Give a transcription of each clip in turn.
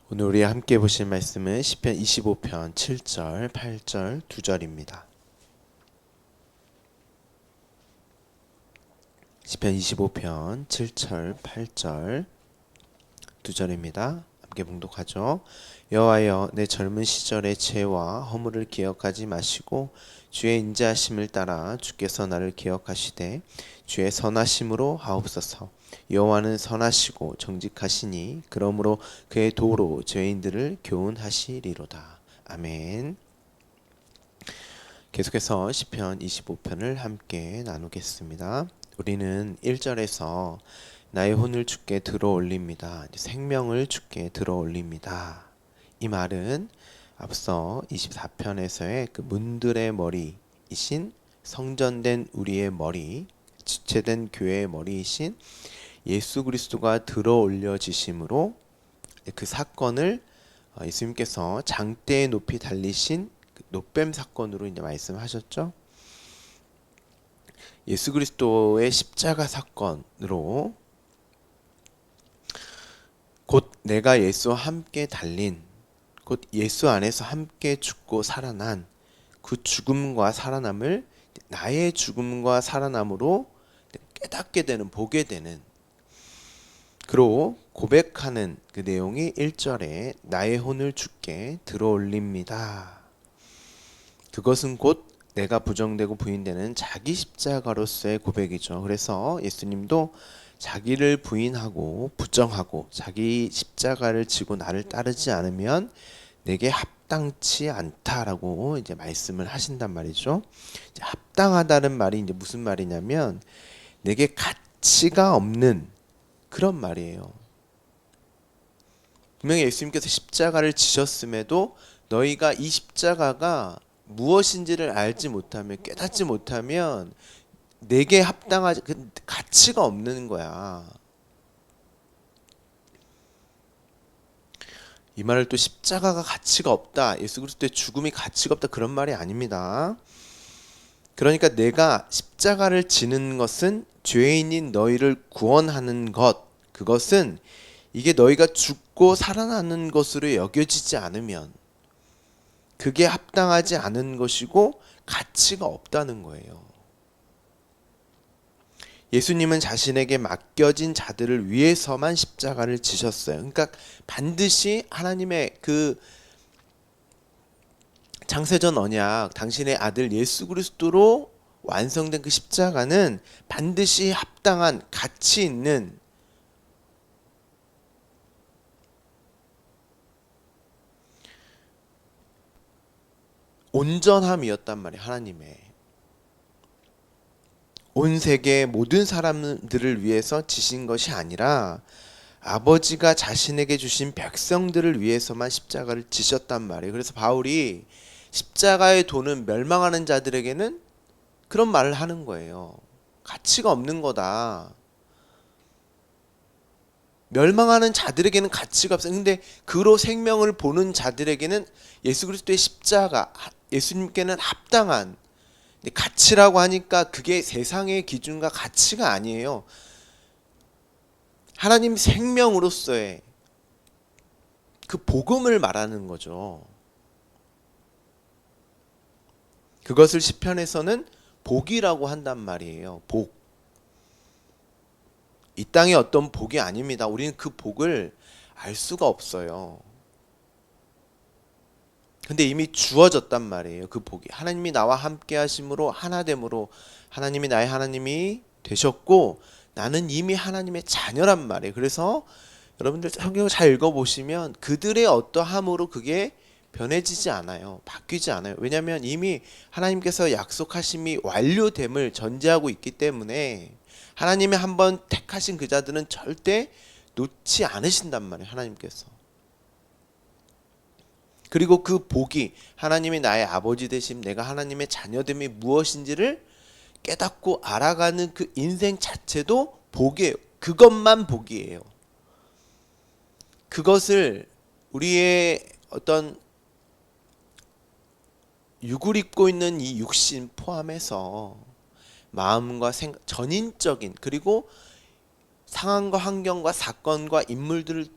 오늘 우리 함께 보실 말씀은 시편 25편 7절, 8절, 2절입니다. 시편 25편 7절, 8절, 2절입니다. 함께 봉독하죠. 여호와여, 내 젊은 시절의 죄와 허물을 기억하지 마시고 주의 인자하심을 따라 주께서 나를 기억하시되 주의 선하심으로 하옵소서. 여호와는 선하시고 정직하시니 그러므로 그의 도로 죄인들을 교훈하시리로다. 아멘. 계속해서 시편 25편을 함께 나누겠습니다. 우리는 1절에서 나의 혼을 주께 들어올립니다. 생명을 주께 들어올립니다. 이 말은 앞서 24편에서의 그 문들의 머리이신 성전된 우리의 머리, 지체된 교회의 머리이신 예수 그리스도가 들어올려지심으로 그 사건을 예수님께서 장대에 높이 달리신 그 높뱀 사건으로 이제 말씀하셨죠. 예수 그리스도의 십자가 사건으로 곧 내가 예수와 함께 달린, 곧 예수 안에서 함께 죽고 살아난 그 죽음과 살아남을 나의 죽음과 살아남으로 깨닫게 되는, 보게 되는, 그로 고백하는 그 내용이 1절에 나의 혼을 주께 들어올립니다. 그것은 곧 내가 부정되고 부인되는 자기 십자가로서의 고백이죠. 그래서 예수님도 자기를 부인하고 부정하고 자기 십자가를 지고 나를 따르지 않으면 내게 합당치 않다라고 이제 말씀을 하신단 말이죠. 이제 합당하다는 말이 이제 무슨 말이냐면 내게 가치가 없는 그런 말이에요. 분명히 예수님께서 십자가를 지셨음에도 너희가 이 십자가가 무엇인지를 알지 못하면, 깨닫지 못하면 내게 합당하지, 가치가 없는 거야. 이 말을 또 십자가가 가치가 없다, 예수 그리스도의 죽음이 가치가 없다, 그런 말이 아닙니다. 그러니까 내가 십자가를 지는 것은 죄인인 너희를 구원하는 것, 그것은 이게 너희가 죽고 살아나는 것으로 여겨지지 않으면 그게 합당하지 않은 것이고 가치가 없다는 거예요. 예수님은 자신에게 맡겨진 자들을 위해서만 십자가를 지셨어요. 그러니까 반드시 하나님의 그 창세전 언약, 당신의 아들 예수 그리스도로 완성된 그 십자가는 반드시 합당한, 가치 있는, 온전함이었단 말이에요. 하나님의 온 세계의 모든 사람들을 위해서 지신 것이 아니라 아버지가 자신에게 주신 백성들을 위해서만 십자가를 지셨단 말이에요. 그래서 바울이 십자가의 도는 멸망하는 자들에게는 그런 말을 하는 거예요. 가치가 없는 거다. 멸망하는 자들에게는 가치가 없어요. 근데 그로 생명을 보는 자들에게는 예수 그리스도의 십자가, 예수님께는 합당한, 가치라고 하니까 그게 세상의 기준과 가치가 아니에요. 하나님 생명으로서의 그 복음을 말하는 거죠. 그것을 시편에서는 복이라고 한단 말이에요. 복. 이 땅의 어떤 복이 아닙니다. 우리는 그 복을 알 수가 없어요. 근데 이미 주어졌단 말이에요. 그 복이 하나님이 나와 함께 하심으로 하나됨으로 하나님이 나의 하나님이 되셨고 나는 이미 하나님의 자녀란 말이에요. 그래서 여러분들 성경을 잘 읽어보시면 그들의 어떠함으로 그게 변해지지 않아요. 바뀌지 않아요. 왜냐하면 이미 하나님께서 약속하심이 완료됨을 전제하고 있기 때문에 하나님이 한번 택하신 그 자들은 절대 놓지 않으신단 말이에요. 하나님께서. 그리고 그 복이, 하나님이 나의 아버지 되심, 내가 하나님의 자녀됨이 무엇인지를 깨닫고 알아가는 그 인생 자체도 복이에요. 그것만 복이에요. 그것을 우리의 어떤 육을 입고 있는 이 육신 포함해서 마음과 생각, 전인적인, 그리고 상황과 환경과 사건과 인물들을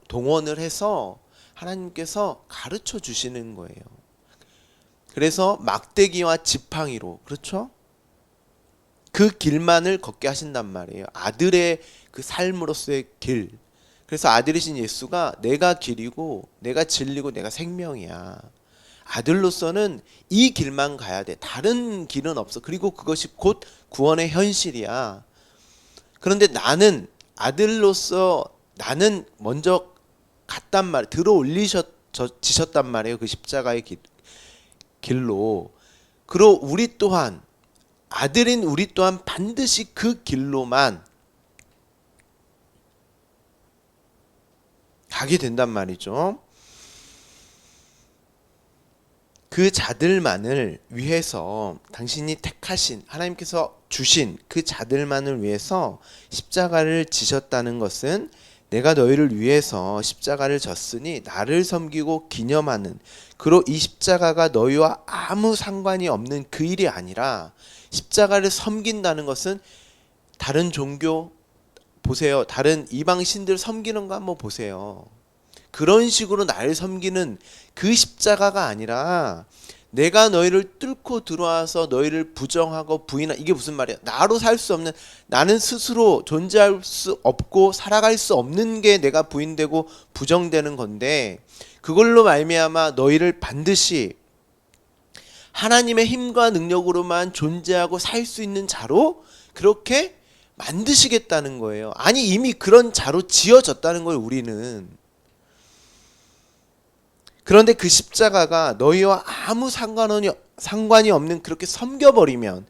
동원을 해서 하나님께서 가르쳐 주시는 거예요. 그래서 막대기와 지팡이로, 그렇죠? 그 길만을 걷게 하신단 말이에요. 아들의 그 삶으로서의 길. 그래서 아들이신 예수가 내가 길이고 내가 진리고 내가 생명이야. 아들로서는 이 길만 가야 돼. 다른 길은 없어. 그리고 그것이 곧 구원의 현실이야. 그런데 나는 아들로서 나는 먼저 갔단 말이에요. 들어 올리셨단 말이에요. 그 십자가의 길로. 그리고 우리 또한 아들인 우리 또한 반드시 그 길로만 가게 된단 말이죠. 그 자들만을 위해서 당신이 택하신 하나님께서 주신 그 자들만을 위해서 십자가를 지셨다는 것은 내가 너희를 위해서 십자가를 졌으니 나를 섬기고 기념하는 그로 이 십자가가 너희와 아무 상관이 없는 그 일이 아니라 십자가를 섬긴다는 것은 다른 종교 보세요. 다른 이방 신들 섬기는 거 한번 보세요. 그런 식으로 나를 섬기는 그 십자가가 아니라 내가 너희를 뚫고 들어와서 너희를 부정하고 부인하고 이게 무슨 말이야? 나로 살 수 없는 나는 스스로 존재할 수 없고 살아갈 수 없는 게 내가 부인되고 부정되는 건데 그걸로 말미암아 너희를 반드시 하나님의 힘과 능력으로만 존재하고 살 수 있는 자로 그렇게 만드시겠다는 거예요. 아니 이미 그런 자로 지어졌다는 거예요. 우리는. 그런데 그 십자가가 너희와 아무 상관이 없는 그렇게 섬겨버리면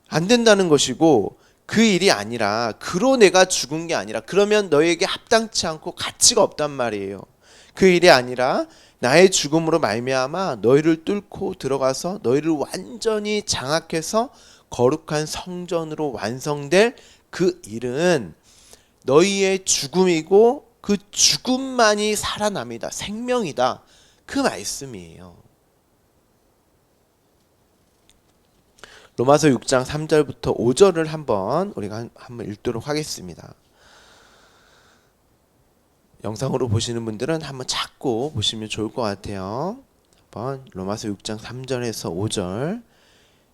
안 된다는 것이고 그 일이 아니라 그로 내가 죽은 게 아니라 그러면 너희에게 합당치 않고 가치가 없단 말이에요. 그 일이 아니라 나의 죽음으로 말미암아 너희를 뚫고 들어가서 너희를 완전히 장악해서 거룩한 성전으로 완성될 그 일은 너희의 죽음이고 그 죽음만이 살아남이다. 생명이다. 그 말씀이에요. 로마서 6장 3절부터 5절을 우리가 한번 읽도록 하겠습니다. 영상으로 보시는 분들은 한번 찾고 보시면 좋을 것 같아요. 한번 로마서 6장 3절에서 5절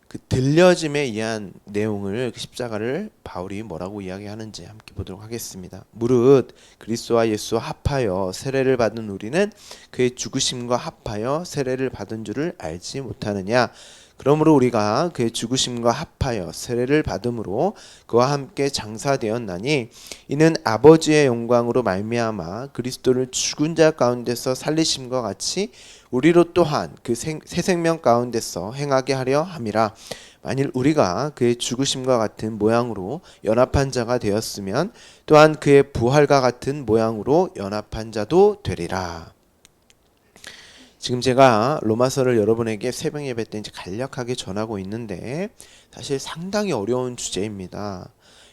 그 들려짐에 의한 내용을 그 십자가를 바울이 뭐라고 이야기하는지 함께 보도록 하겠습니다. 무릇 그리스도와 예수와 합하여 세례를 받은 우리는 그의 죽으심과 합하여 세례를 받은 줄을 알지 못하느냐. 그러므로 우리가 그의 죽으심과 합하여 세례를 받음으로 그와 함께 장사되었나니 이는 아버지의 영광으로 말미암아 그리스도를 죽은 자 가운데서 살리심과 같이 우리로 또한 그 새 생명 가운데서 행하게 하려 함이라. 만일 우리가 그의 죽으심과 같은 모양으로 연합한 자가 되었으면 또한 그의 부활과 같은 모양으로 연합한 자도 되리라. 지금 제가 로마서를 여러분에게 새벽 예배 때 이제 간략하게 전하고 있는데 사실 상당히 어려운 주제입니다.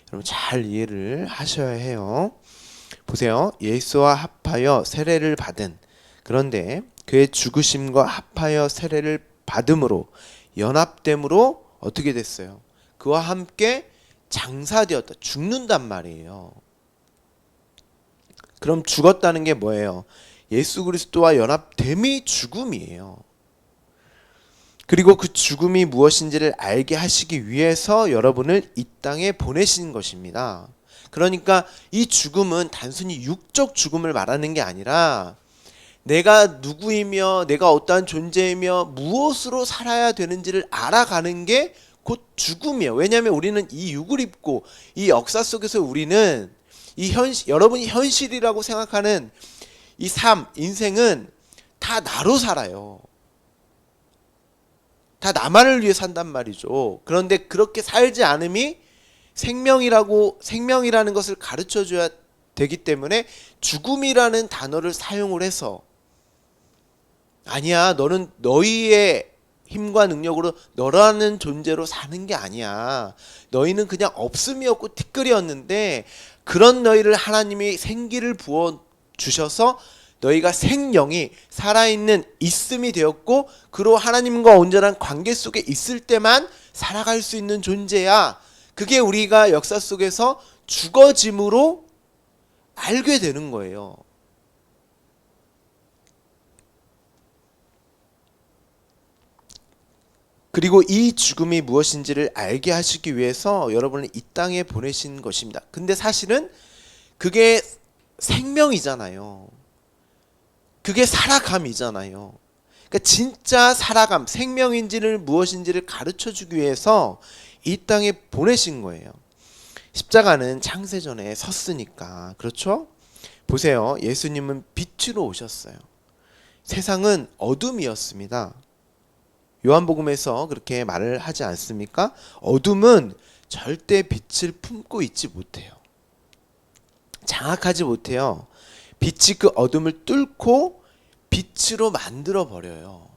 여러분 잘 이해를 하셔야 해요. 보세요. 예수와 합하여 세례를 받은 그런데 그의 죽으심과 합하여 세례를 받음으로 연합됨으로 어떻게 됐어요? 그와 함께 장사되었다. 죽는단 말이에요. 그럼 죽었다는 게 뭐예요? 예수 그리스도와 연합됨이 죽음이에요. 그리고 그 죽음이 무엇인지를 알게 하시기 위해서 여러분을 이 땅에 보내신 것입니다. 그러니까 이 죽음은 단순히 육적 죽음을 말하는 게 아니라 내가 누구이며 내가 어떠한 존재이며 무엇으로 살아야 되는지를 알아가는 게 곧 죽음이에요. 왜냐하면 우리는 이 육을 입고 이 역사 속에서 우리는 여러분이 현실이라고 생각하는 이 삶, 인생은 다 나로 살아요. 다 나만을 위해 산단 말이죠. 그런데 그렇게 살지 않음이 생명이라는 것을 가르쳐 줘야 되기 때문에 죽음이라는 단어를 사용을 해서 아니야, 너는 너희의 힘과 능력으로 너라는 존재로 사는 게 아니야. 너희는 그냥 없음이었고 티끌이었는데 그런 너희를 하나님이 생기를 부어 주셔서 너희가 생명이 살아있는 있음이 되었고 그로 하나님과 온전한 관계 속에 있을 때만 살아갈 수 있는 존재야. 그게 우리가 역사 속에서 죽어짐으로 알게 되는 거예요. 그리고 이 죽음이 무엇인지를 알게 하시기 위해서 여러분을 이 땅에 보내신 것입니다. 근데 사실은 그게 생명이잖아요. 그게 살아감이잖아요. 그러니까 진짜 살아감, 생명인지를 무엇인지를 가르쳐 주기 위해서 이 땅에 보내신 거예요. 십자가는 창세전에 섰으니까. 그렇죠? 보세요. 예수님은 빛으로 오셨어요. 세상은 어둠이었습니다. 요한복음에서 그렇게 말을 하지 않습니까? 어둠은 절대 빛을 품고 있지 못해요. 장악하지 못해요. 빛이 그 어둠을 뚫고 빛으로 만들어 버려요.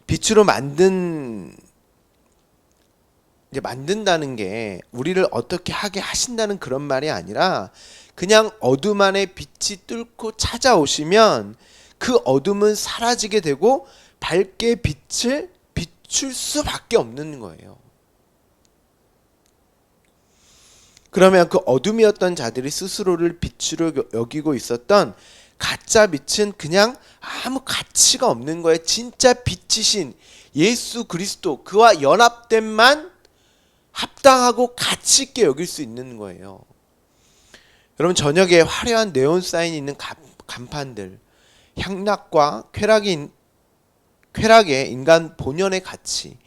빛으로 만든다는 게 우리를 어떻게 하게 하신다는 그런 말이 아니라 그냥 어둠 안에 빛이 뚫고 찾아오시면 그 어둠은 사라지게 되고 밝게 빛을 비출 수밖에 없는 거예요. 그러면 그 어둠이었던 자들이 스스로를 빛으로 여기고 있었던 가짜 빛은 그냥 아무 가치가 없는 거예요. 진짜 빛이신 예수 그리스도, 그와 연합됨만 합당하고 가치 있게 여길 수 있는 거예요. 여러분, 저녁에 화려한 네온 사인이 있는 간판들, 향락과 쾌락의 인간 본연의 가치,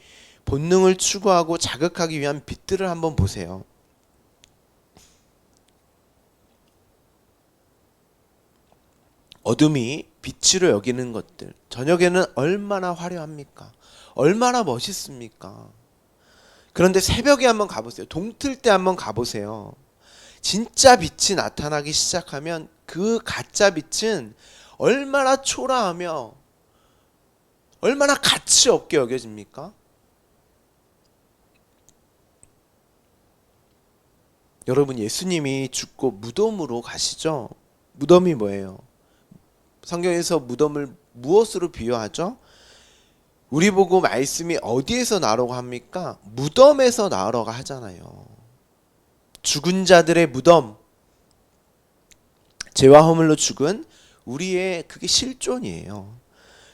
본능을 추구하고 자극하기 위한 빛들을 한번 보세요. 어둠이 빛으로 여기는 것들, 저녁에는 얼마나 화려합니까? 얼마나 멋있습니까? 그런데 새벽에 한번 가보세요. 동틀 때 한번 가보세요. 진짜 빛이 나타나기 시작하면 그 가짜 빛은 얼마나 초라하며 얼마나 가치 없게 여겨집니까? 여러분, 예수님이 죽고 무덤으로 가시죠? 무덤이 뭐예요? 성경에서 무덤을 무엇으로 비유하죠? 우리 보고 말씀이 어디에서 나오라고 합니까? 무덤에서 나오라고 하잖아요. 죽은 자들의 무덤, 죄와 허물로 죽은 우리의 그게 실존이에요.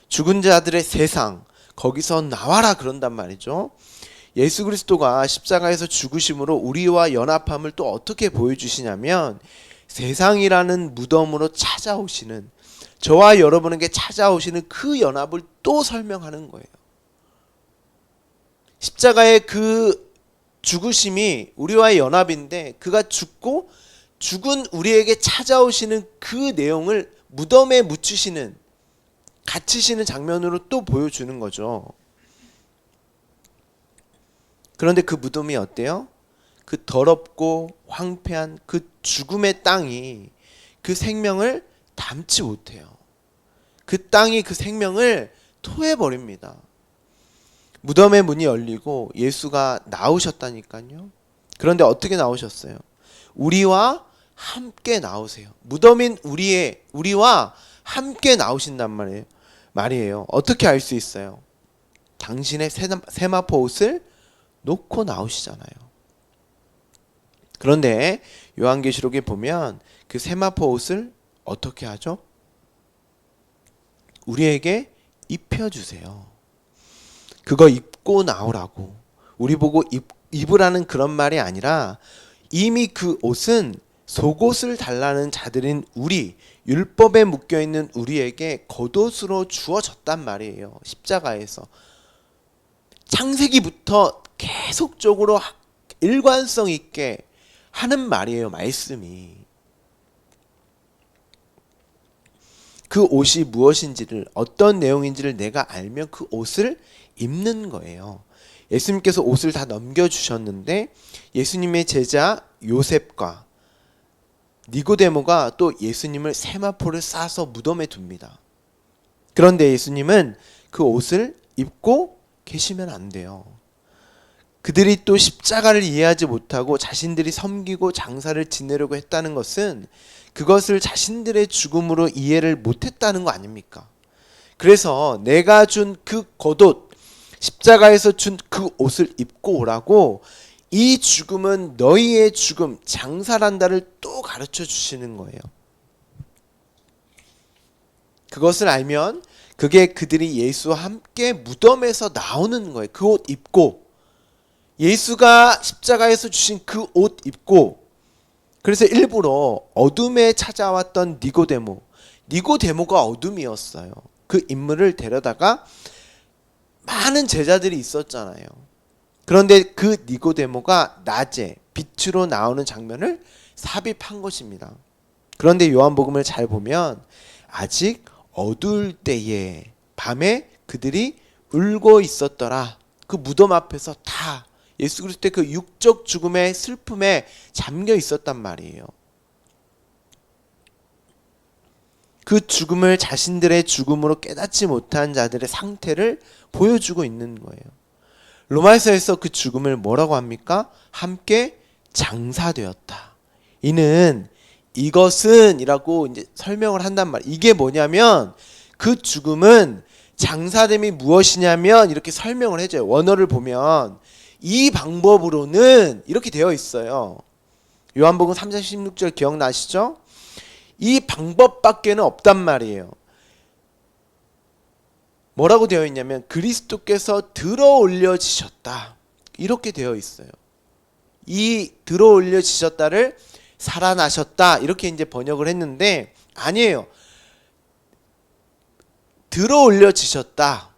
죽은 자들의 세상, 거기서 나와라 그런단 말이죠. 예수 그리스도가 십자가에서 죽으심으로 우리와 연합함을 또 어떻게 보여주시냐면 세상이라는 무덤으로 찾아오시는, 저와 여러분에게 찾아오시는 그 연합을 또 설명하는 거예요. 십자가의 그 죽으심이 우리와의 연합인데 그가 죽고 죽은 우리에게 찾아오시는 그 내용을 무덤에 묻히시는, 갇히시는 장면으로 또 보여주는 거죠. 그런데 그 무덤이 어때요? 그 더럽고 황폐한 그 죽음의 땅이 그 생명을 담지 못해요. 그 땅이 그 생명을 토해버립니다. 무덤의 문이 열리고 예수가 나오셨다니까요. 그런데 어떻게 나오셨어요? 우리와 함께 나오세요. 무덤인 우리와 함께 나오신단 말이에요. 어떻게 알 수 있어요? 당신의 세마포 옷을 놓고 나오시잖아요. 그런데 요한계시록에 보면 그 세마포 옷을 어떻게 하죠? 우리에게 입혀주세요. 그거 입고 나오라고. 우리 보고 입으라는 그런 말이 아니라 이미 그 옷은 속옷을 달라는 자들인 우리, 율법에 묶여있는 우리에게 겉옷으로 주어졌단 말이에요. 십자가에서. 창세기부터 계속적으로 일관성 있게 하는 말이에요. 말씀이. 그 옷이 무엇인지를, 어떤 내용인지를 내가 알면 그 옷을 입는 거예요. 예수님께서 옷을 다 넘겨주셨는데 예수님의 제자 요셉과 니고데모가 또 예수님을 세마포를 싸서 무덤에 둡니다. 그런데 예수님은 그 옷을 입고 계시면 안 돼요. 그들이 또 십자가를 이해하지 못하고 자신들이 섬기고 장사를 지내려고 했다는 것은 그것을 자신들의 죽음으로 이해를 못했다는 거 아닙니까? 그래서 내가 준 그 겉옷, 십자가에서 준 그 옷을 입고 오라고, 이 죽음은 너희의 죽음, 장사란다를 또 가르쳐 주시는 거예요. 그것을 알면 그게 그들이 예수와 함께 무덤에서 나오는 거예요. 그 옷 입고, 예수가 십자가에서 주신 그 옷 입고. 그래서 일부러 어둠에 찾아왔던 니고데모가 어둠이었어요. 그 인물을 데려다가 많은 제자들이 있었잖아요. 그런데 그 니고데모가 낮에 빛으로 나오는 장면을 삽입한 것입니다. 그런데 요한복음을 잘 보면 아직 어두울 때에 밤에 그들이 울고 있었더라. 그 무덤 앞에서 다 예수 그리스도의 그 육적 죽음의 슬픔에 잠겨 있었단 말이에요. 그 죽음을 자신들의 죽음으로 깨닫지 못한 자들의 상태를 보여주고 있는 거예요. 로마서에서 그 죽음을 뭐라고 합니까? 함께 장사되었다. 이것은 이라고 이제 설명을 한단 말이에요. 이게 뭐냐면 그 죽음은 장사됨이 무엇이냐면 이렇게 설명을 해줘요. 원어를 보면 이 방법으로는 이렇게 되어 있어요. 요한복음 3장 16절 기억나시죠? 이 방법밖에는 없단 말이에요. 뭐라고 되어 있냐면 그리스도께서 들어올려지셨다. 이렇게 되어 있어요. 이 들어올려지셨다를 살아나셨다. 이렇게 이제 번역을 했는데 아니에요. 들어올려지셨다.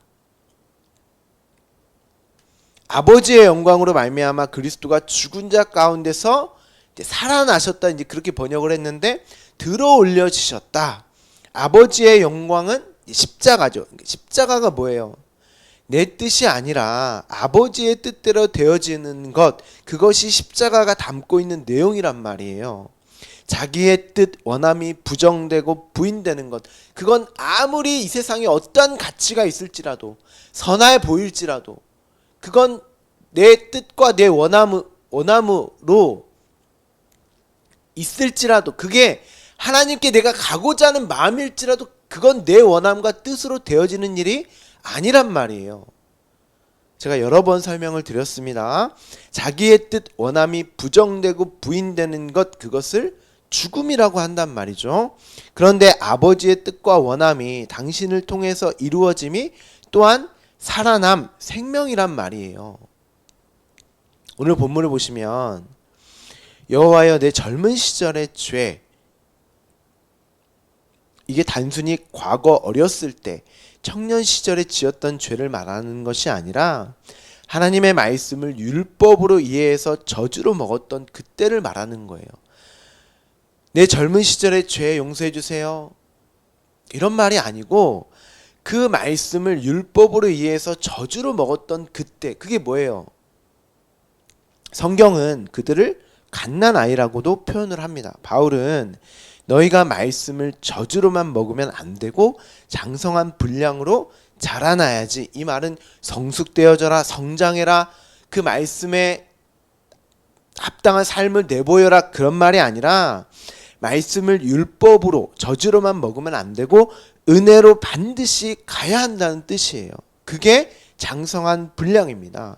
아버지의 영광으로 말미암아 그리스도가 죽은 자 가운데서 이제 살아나셨다. 이제 그렇게 번역을 했는데 들어올려지셨다. 아버지의 영광은 십자가죠. 십자가가 뭐예요? 내 뜻이 아니라 아버지의 뜻대로 되어지는 것, 그것이 십자가가 담고 있는 내용이란 말이에요. 자기의 뜻, 원함이 부정되고 부인되는 것, 그건 아무리 이 세상에 어떠한 가치가 있을지라도, 선해 보일지라도, 그건 내 뜻과 내 원함으로 있을지라도, 그게 하나님께 내가 가고자 하는 마음일지라도 그건 내 원함과 뜻으로 되어지는 일이 아니란 말이에요. 제가 여러 번 설명을 드렸습니다. 자기의 뜻, 원함이 부정되고 부인되는 것, 그것을 죽음이라고 한단 말이죠. 그런데 아버지의 뜻과 원함이 당신을 통해서 이루어짐이 또한 살아남, 생명이란 말이에요. 오늘 본문을 보시면 여호와여 내 젊은 시절의 죄, 이게 단순히 과거 어렸을 때 청년 시절에 지었던 죄를 말하는 것이 아니라 하나님의 말씀을 율법으로 이해해서 저주로 먹었던 그때를 말하는 거예요. 내 젊은 시절의 죄 용서해 주세요. 이런 말이 아니고 그 말씀을 율법으로 이해해서 저주로 먹었던 그때, 그게 뭐예요? 성경은 그들을 갓난아이라고도 표현을 합니다. 바울은 너희가 말씀을 저주로만 먹으면 안 되고 장성한 분량으로 자라나야지. 이 말은 성숙되어져라, 성장해라, 그 말씀에 합당한 삶을 내보여라, 그런 말이 아니라 말씀을 율법으로 저주로만 먹으면 안 되고 은혜로 반드시 가야 한다는 뜻이에요. 그게 장성한 분량입니다.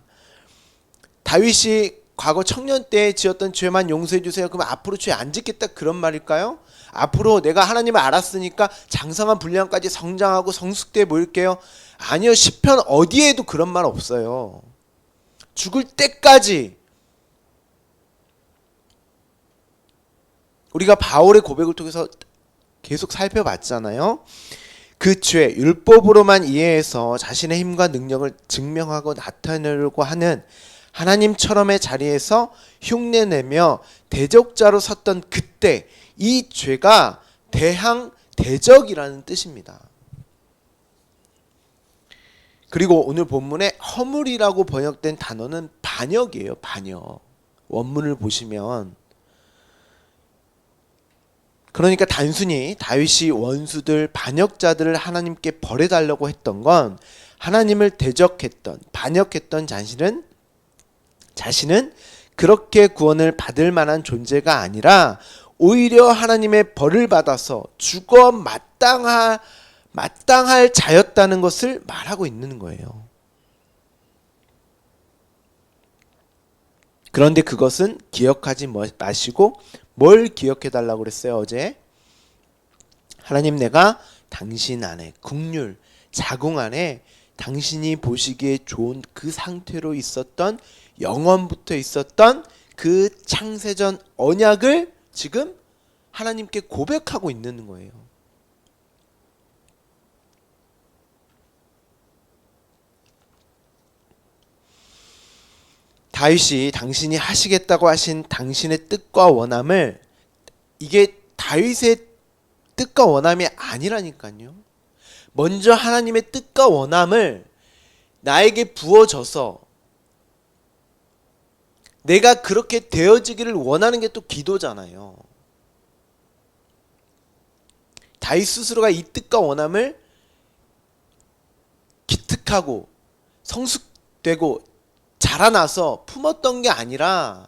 다윗이 과거 청년 때 지었던 죄만 용서해 주세요. 그럼 앞으로 죄 안 짓겠다, 그런 말일까요? 앞으로 내가 하나님을 알았으니까 장성한 분량까지 성장하고 성숙돼 보일게요. 아니요. 시편 어디에도 그런 말 없어요. 죽을 때까지. 우리가 바울의 고백을 통해서 계속 살펴봤잖아요. 그 죄, 율법으로만 이해해서 자신의 힘과 능력을 증명하고 나타내려고 하는 하나님처럼의 자리에서 흉내내며 대적자로 섰던 그때, 이 죄가 대항대적이라는 뜻입니다. 그리고 오늘 본문에 허물이라고 번역된 단어는 반역이에요. 반역. 원문을 보시면, 그러니까 단순히 다윗이 원수들, 반역자들을 하나님께 벌해달라고 했던 건 하나님을 대적했던, 반역했던 자신은 그렇게 구원을 받을 만한 존재가 아니라 오히려 하나님의 벌을 받아서 죽어 마땅할 자였다는 것을 말하고 있는 거예요. 그런데 그것은 기억하지 마시고 뭘 기억해달라고 그랬어요? 어제 하나님, 내가 당신 안에 긍휼, 자궁 안에 당신이 보시기에 좋은 그 상태로 있었던, 영원부터 있었던 그 창세전 언약을 지금 하나님께 고백하고 있는 거예요. 다윗이 당신이 하시겠다고 하신 당신의 뜻과 원함을, 이게 다윗의 뜻과 원함이 아니라니까요. 먼저 하나님의 뜻과 원함을 나에게 부어줘서 내가 그렇게 되어지기를 원하는 게 또 기도잖아요. 다윗 스스로가 이 뜻과 원함을 기특하고 성숙되고 자라나서 품었던 게 아니라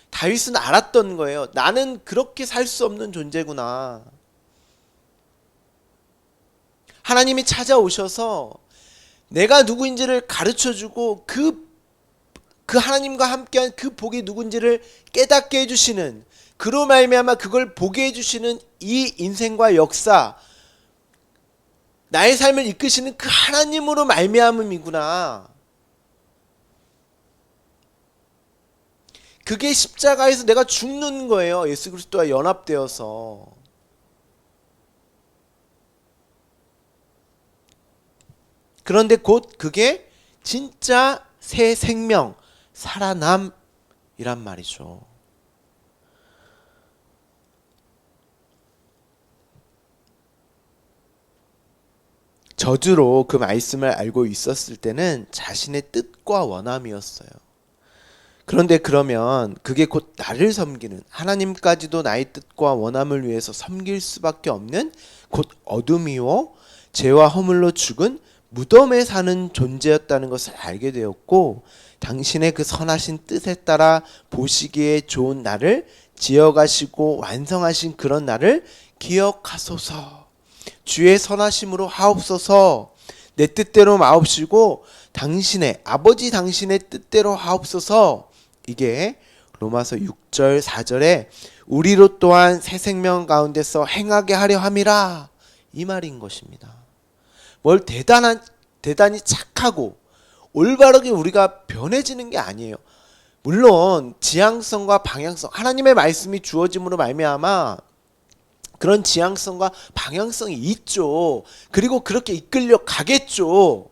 다윗은 알았던 거예요. 나는 그렇게 살 수 없는 존재구나. 하나님이 찾아오셔서 내가 누구인지를 가르쳐주고 그 하나님과 함께한 그 복이 누군지를 깨닫게 해주시는, 그로 말미암아 그걸 보게 해주시는 이 인생과 역사, 나의 삶을 이끄시는 그 하나님으로 말미암음이구나. 그게 십자가에서 내가 죽는 거예요. 예수 그리스도와 연합되어서. 그런데 곧 그게 진짜 새 생명, 살아남이란 말이죠. 저주로 그 말씀을 알고 있었을 때는 자신의 뜻과 원함이었어요. 그런데 그러면 그게 곧 나를 섬기는, 하나님까지도 나의 뜻과 원함을 위해서 섬길 수밖에 없는 곧 어둠이요 죄와 허물로 죽은 무덤에 사는 존재였다는 것을 알게 되었고, 당신의 그 선하신 뜻에 따라 보시기에 좋은 나를 지어가시고 완성하신 그런 나를 기억하소서. 주의 선하심으로 하옵소서. 내 뜻대로 마옵시고 당신의 아버지 당신의 뜻대로 하옵소서. 이게 로마서 6절 4절에 우리로 또한 새 생명 가운데서 행하게 하려 함이라, 이 말인 것입니다. 뭘 대단히 착하고 올바르게 우리가 변해지는 게 아니에요. 물론 지향성과 방향성, 하나님의 말씀이 주어짐으로 말미암아 그런 지향성과 방향성이 있죠. 그리고 그렇게 이끌려 가겠죠.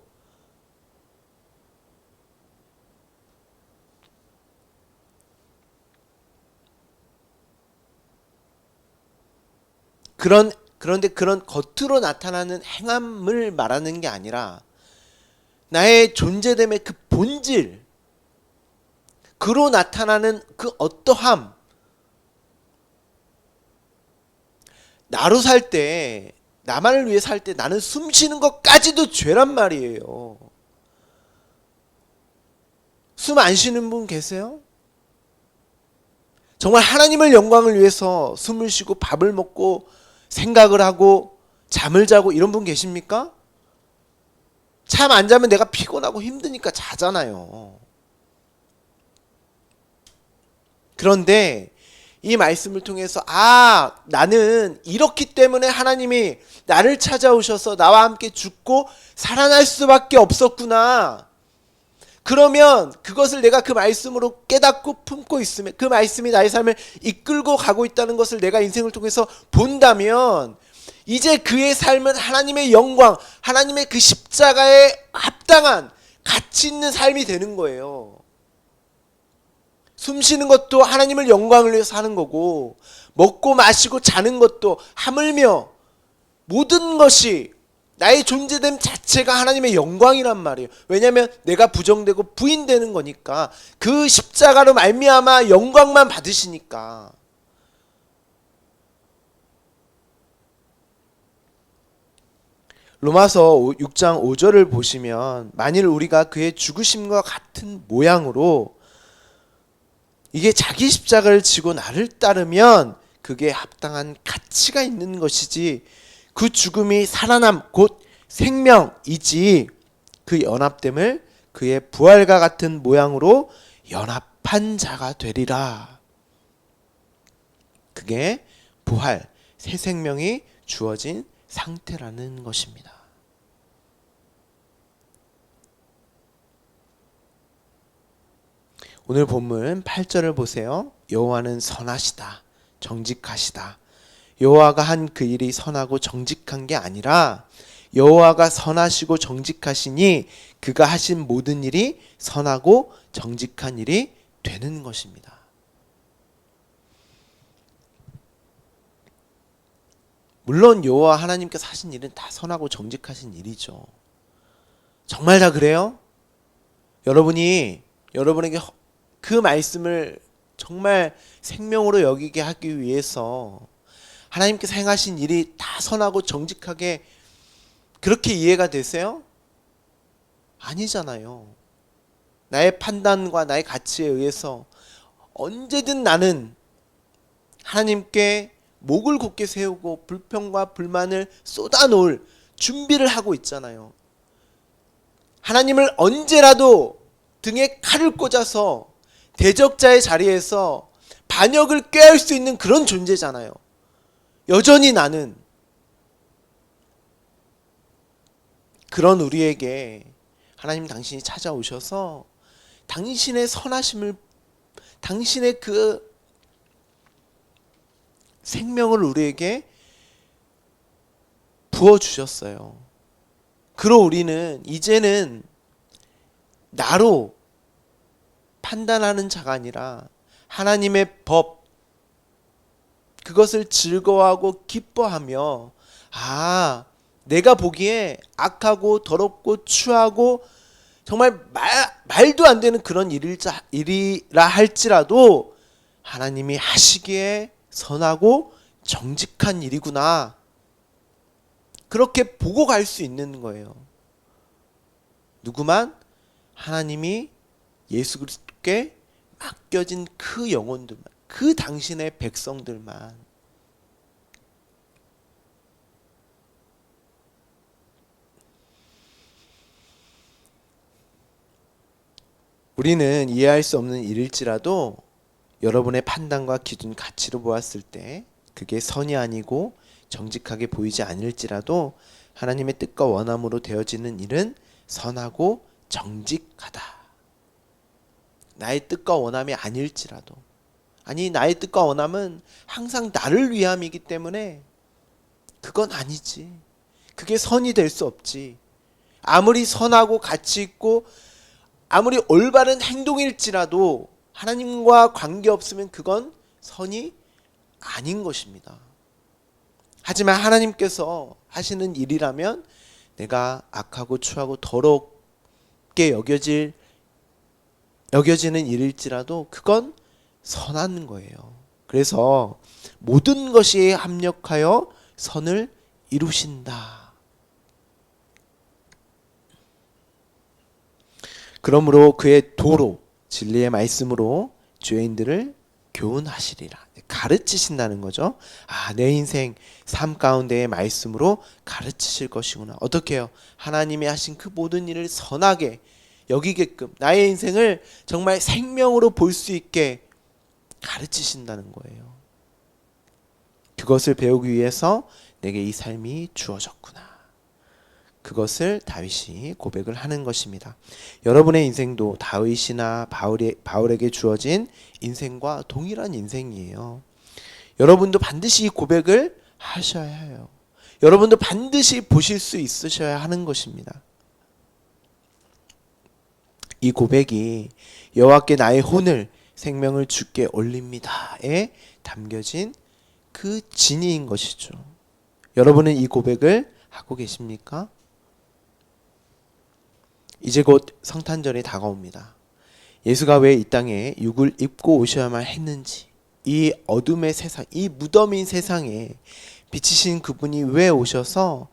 그런데 그런 겉으로 나타나는 행함을 말하는 게 아니라 나의 존재됨의 그 본질, 그로 나타나는 그 어떠함, 나로 살 때, 나만을 위해 살 때 나는 숨 쉬는 것까지도 죄란 말이에요. 숨 안 쉬는 분 계세요? 정말 하나님을 영광을 위해서 숨을 쉬고 밥을 먹고 생각을 하고 잠을 자고 이런 분 계십니까? 잠 안 자면 내가 피곤하고 힘드니까 자잖아요. 그런데 이 말씀을 통해서 나는 이렇기 때문에 하나님이 나를 찾아오셔서 나와 함께 죽고 살아날 수밖에 없었구나. 그러면 그것을 내가 그 말씀으로 깨닫고 품고 있으면, 그 말씀이 나의 삶을 이끌고 가고 있다는 것을 내가 인생을 통해서 본다면 이제 그의 삶은 하나님의 영광, 하나님의 그 십자가에 합당한 가치 있는 삶이 되는 거예요. 숨 쉬는 것도 하나님을 영광을 위해서 하는 거고, 먹고 마시고 자는 것도, 하물며 모든 것이 나의 존재됨 자체가 하나님의 영광이란 말이에요. 왜냐하면 내가 부정되고 부인되는 거니까, 그 십자가로 말미암아 영광만 받으시니까. 로마서 6장 5절을 보시면 만일 우리가 그의 죽으심과 같은 모양으로, 이게 자기 십자가를 지고 나를 따르면 그게 합당한 가치가 있는 것이지, 그 죽음이 살아남 곧 생명이지, 그 연합됨을 그의 부활과 같은 모양으로 연합한 자가 되리라. 그게 부활, 새 생명이 주어진 상태라는 것입니다. 오늘 본문 8절을 보세요. 여호와는 선하시다, 정직하시다. 여호와가 한 그 일이 선하고 정직한 게 아니라 여호와가 선하시고 정직하시니 그가 하신 모든 일이 선하고 정직한 일이 되는 것입니다. 물론 여호와 하나님께서 하신 일은 다 선하고 정직하신 일이죠. 정말 다 그래요? 여러분에게 그 말씀을 정말 생명으로 여기게 하기 위해서 하나님께서 행하신 일이 다 선하고 정직하게 그렇게 이해가 되세요? 아니잖아요. 나의 판단과 나의 가치에 의해서 언제든 나는 하나님께 목을 곧게 세우고 불평과 불만을 쏟아놓을 준비를 하고 있잖아요. 하나님을 언제라도 등에 칼을 꽂아서 대적자의 자리에서 반역을 꾀할 수 있는 그런 존재잖아요. 여전히 나는 그런 우리에게 하나님 당신이 찾아오셔서 당신의 선하심을, 당신의 그 생명을 우리에게 부어주셨어요. 그러 우리는 이제는 나로 판단하는 자가 아니라 하나님의 법, 그것을 즐거워하고 기뻐하며, 내가 보기에 악하고 더럽고 추하고 정말 말도 안 되는 그런 일이라 할지라도 하나님이 하시기에 선하고 정직한 일이구나, 그렇게 보고 갈 수 있는 거예요. 누구만? 하나님이 예수 그리스도께 맡겨진 그 영혼들만, 그 당신의 백성들만. 우리는 이해할 수 없는 일일지라도 여러분의 판단과 기준, 가치로 보았을 때 그게 선이 아니고 정직하게 보이지 않을지라도 하나님의 뜻과 원함으로 되어지는 일은 선하고 정직하다. 나의 뜻과 원함이 아닐지라도, 아니 나의 뜻과 원함은 항상 나를 위함이기 때문에 그건 아니지, 그게 선이 될 수 없지. 아무리 선하고 가치 있고 아무리 올바른 행동일지라도 하나님과 관계없으면 그건 선이 아닌 것입니다. 하지만 하나님께서 하시는 일이라면 내가 악하고 추하고 더럽게 여겨지는 일일지라도 그건 선한 거예요. 그래서 모든 것이 합력하여 선을 이루신다. 그러므로 그의 도로, 진리의 말씀으로 죄인들을 교훈하시리라. 가르치신다는 거죠. 내 인생 삶 가운데의 말씀으로 가르치실 것이구나. 어떻게 해요? 하나님이 하신 그 모든 일을 선하게 여기게끔 나의 인생을 정말 생명으로 볼 수 있게 가르치신다는 거예요. 그것을 배우기 위해서 내게 이 삶이 주어졌구나. 그것을 다윗이 고백을 하는 것입니다. 여러분의 인생도 다윗이나 바울에게 주어진 인생과 동일한 인생이에요. 여러분도 반드시 이 고백을 하셔야 해요. 여러분도 반드시 보실 수 있으셔야 하는 것입니다. 이 고백이 여호와께 나의 혼을 생명을 주께 올립니다에 담겨진 그 진리인 것이죠. 여러분은 이 고백을 하고 계십니까? 이제 곧 성탄절이 다가옵니다. 예수가 왜 이 땅에 육을 입고 오셔야만 했는지, 이 어둠의 세상, 이 무덤인 세상에 비치신 그분이 왜 오셔서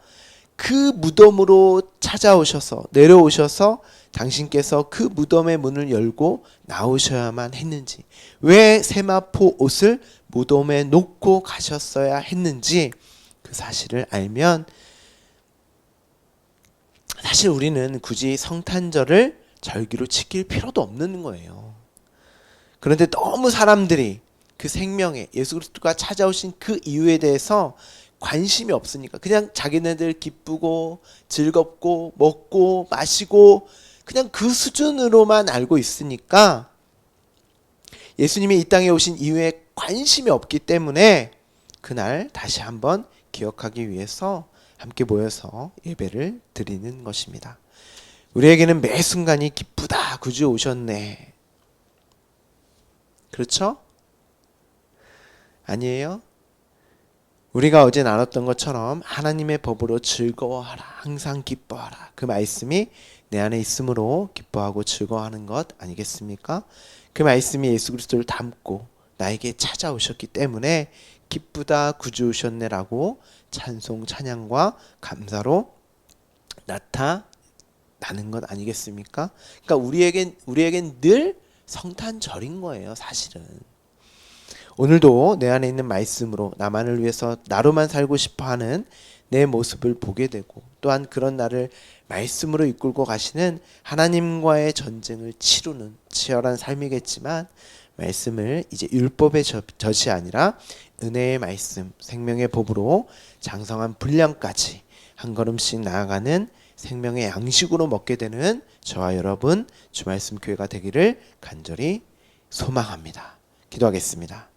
그 무덤으로 찾아오셔서 내려오셔서 당신께서 그 무덤의 문을 열고 나오셔야만 했는지, 왜 세마포 옷을 무덤에 놓고 가셨어야 했는지, 그 사실을 알면 사실 우리는 굳이 성탄절을 절기로 지킬 필요도 없는 거예요. 그런데 너무 사람들이 그 생명에 예수 그리스도가 찾아오신 그 이유에 대해서 관심이 없으니까 그냥 자기네들 기쁘고 즐겁고 먹고 마시고 그냥 그 수준으로만 알고 있으니까 예수님이 이 땅에 오신 이후에 관심이 없기 때문에 그날 다시 한번 기억하기 위해서 함께 모여서 예배를 드리는 것입니다. 우리에게는 매 순간이 기쁘다. 구주 오셨네. 그렇죠? 아니에요? 우리가 어제 나눴던 것처럼 하나님의 법으로 즐거워하라. 항상 기뻐하라. 그 말씀이 내 안에 있으므로 기뻐하고 즐거워하는 것 아니겠습니까? 그 말씀이 예수 그리스도를 담고 나에게 찾아오셨기 때문에 기쁘다 구주 오셨네라고 찬송 찬양과 감사로 나타나는 것 아니겠습니까? 그러니까 우리에겐 늘 성탄절인 거예요, 사실은. 오늘도 내 안에 있는 말씀으로 나만을 위해서 나로만 살고 싶어하는 내 모습을 보게 되고, 또한 그런 나를 말씀으로 이끌고 가시는 하나님과의 전쟁을 치르는 치열한 삶이겠지만, 말씀을 이제 율법의 젖이 아니라 은혜의 말씀, 생명의 법으로 장성한 분량까지 한 걸음씩 나아가는 생명의 양식으로 먹게 되는 저와 여러분 주말씀 교회가 되기를 간절히 소망합니다. 기도하겠습니다.